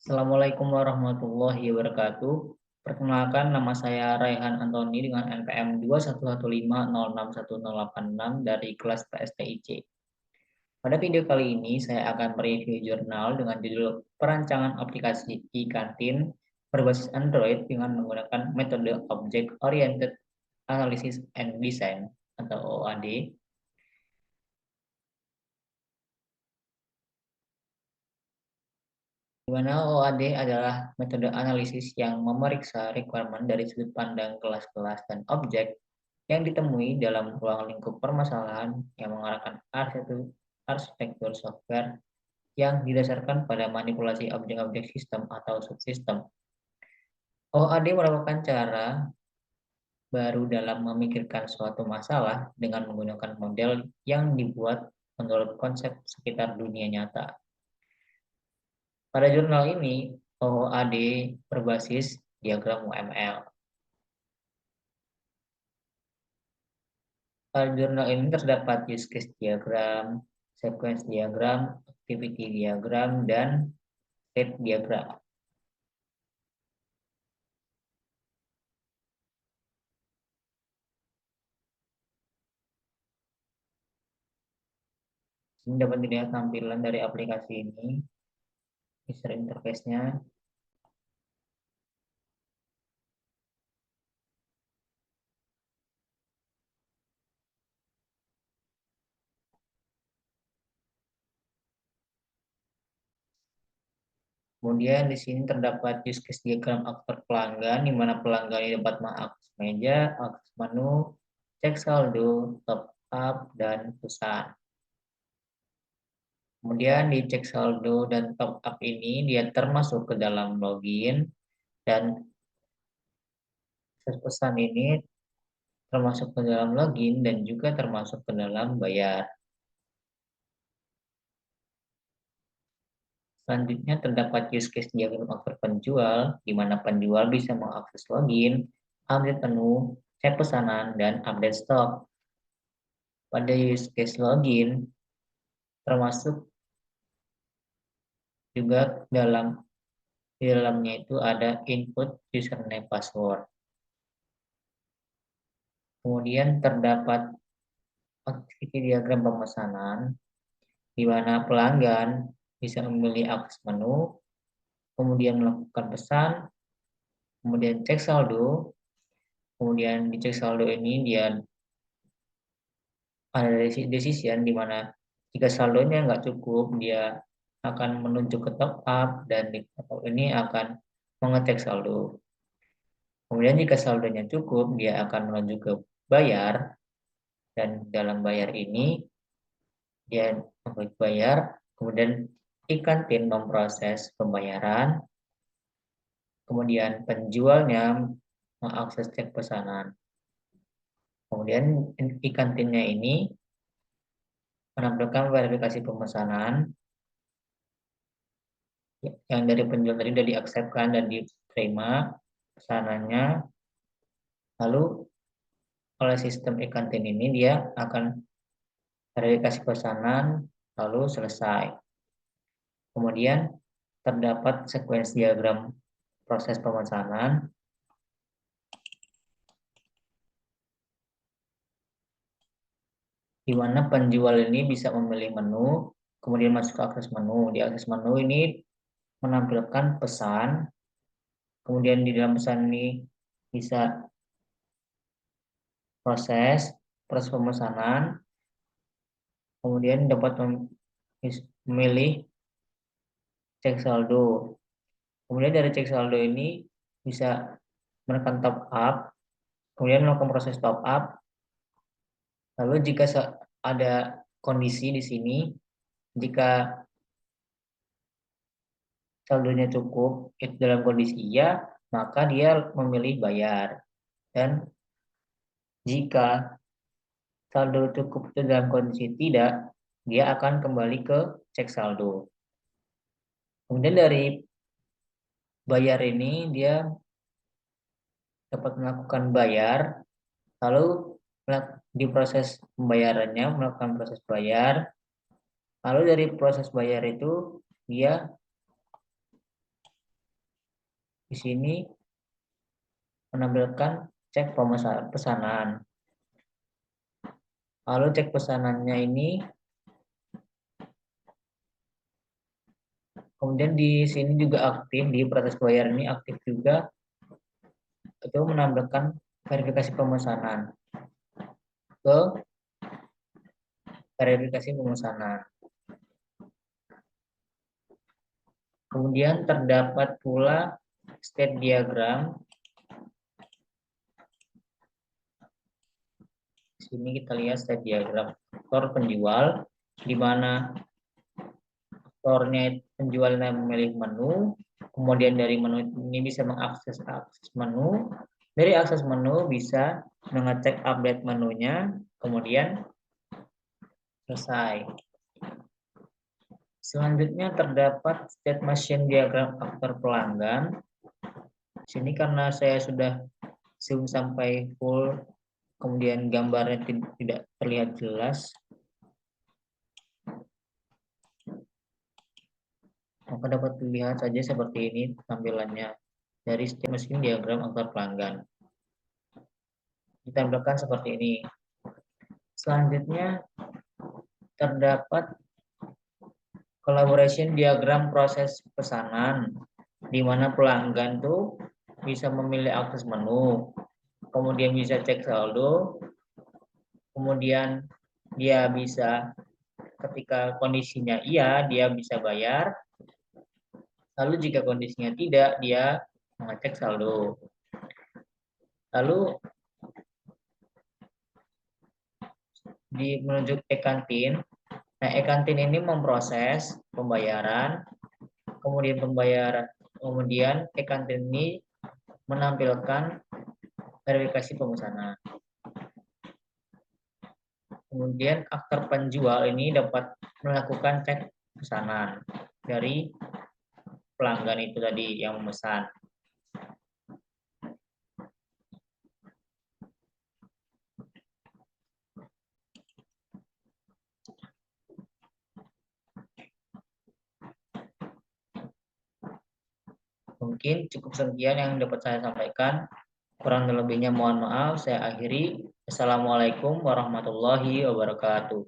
Assalamualaikum warahmatullahi wabarakatuh. Perkenalkan, nama saya Raihan Antoni dengan NPM 211506186 dari kelas PSTIC. Pada video kali ini, saya akan mereview jurnal dengan judul Perancangan Aplikasi e-Kantin berbasis Android dengan menggunakan metode Object Oriented Analysis and Design atau OAD. Di mana OAD adalah metode analisis yang memeriksa requirement dari sudut pandang kelas-kelas dan objek yang ditemui dalam ruang lingkup permasalahan yang mengarahkan arsitektur software yang didasarkan pada manipulasi objek-objek sistem atau subsistem. OAD merupakan cara baru dalam memikirkan suatu masalah dengan menggunakan model yang dibuat menurut konsep sekitar dunia nyata. Pada jurnal ini, OAD berbasis diagram UML. Pada jurnal ini terdapat use case diagram, sequence diagram, activity diagram, dan state diagram. Ini dapat dilihat tampilan dari aplikasi ini, user interface-nya. Kemudian di sini terdapat use case diagram aktor pelanggan, di mana pelanggan ini dapat mengakses meja, akses menu, cek saldo, top up, dan pesan. Kemudian di cek saldo dan top up ini dia termasuk ke dalam login, dan pesan ini termasuk ke dalam login dan juga termasuk ke dalam bayar. Selanjutnya terdapat use case diagram aktor penjual, di mana penjual bisa mengakses login, update menu, cek pesanan, dan update stok. Pada use case login, termasuk juga di dalamnya itu ada input username password. Kemudian terdapat activity diagram pemesanan, di mana pelanggan bisa memilih akses menu, kemudian melakukan pesan, kemudian cek saldo, kemudian di cek saldo ini dia ada decision di mana jika saldonya nggak cukup, dia akan menuju ke top up dan di top up ini akan mengecek saldo. Kemudian jika saldonya cukup, dia akan menuju ke bayar, dan dalam bayar ini dia mengklik bayar, kemudian e-kantin memproses pembayaran, kemudian penjualnya mengakses cek pesanan. Kemudian e-kantinnya ini menampilkan verifikasi pemesanan yang dari penjual tadi sudah diaksepkan dan diterima pesanannya. Lalu oleh sistem e-kantin ini dia akan verifikasi pesanan lalu selesai. Kemudian terdapat sequence diagram proses pemesanan, di mana penjual ini bisa memilih menu, kemudian masuk ke akses menu. Di akses menu ini menampilkan pesan, kemudian di dalam pesan ini bisa proses pemesanan, kemudian dapat memilih cek saldo. Kemudian dari cek saldo ini bisa menekan top up, kemudian melakukan proses top up. Lalu jika ada kondisi di sini, jika saldonya cukup itu dalam kondisi iya, maka dia memilih bayar. Dan jika saldo cukup itu dalam kondisi tidak, dia akan kembali ke cek saldo. Kemudian dari bayar ini dia dapat melakukan bayar, lalu di proses pembayarannya melakukan proses bayar, lalu dari proses bayar itu dia di sini menampilkan cek pesanan. Lalu cek pesanannya ini, kemudian di sini juga aktif, di proses bayar ini aktif juga, itu menampilkan verifikasi pemesanan ke verifikasi pemesanan. Kemudian terdapat pula state diagram. Di sini kita lihat state diagram aktor penjual, di mana aktornya penjualnya memilih menu, kemudian dari menu ini bisa mengakses menu, dari akses menu bisa mengecek update menunya, kemudian selesai. Selanjutnya terdapat state machine diagram aktor pelanggan. Di sini karena saya sudah zoom sampai full, kemudian gambarnya tidak terlihat jelas, maka dapat dilihat saja seperti ini tampilannya dari state machine diagram aktor pelanggan. Ditampilkan seperti ini. Selanjutnya terdapat collaboration diagram proses pesanan, di mana pelanggan tuh bisa memilih akses menu, kemudian bisa cek saldo, kemudian dia bisa ketika kondisinya iya, dia bisa bayar, lalu jika kondisinya tidak, dia mengecek saldo. Lalu menuju e-kantin. Nah, e-kantin ini memproses pembayaran, kemudian e-kantin ini menampilkan verifikasi pemesanan. Kemudian aktor penjual ini dapat melakukan cek pesanan dari pelanggan itu tadi yang memesan. Mungkin cukup sekian yang dapat saya sampaikan. Kurang lebihnya mohon maaf. Saya akhiri. Assalamualaikum warahmatullahi wabarakatuh.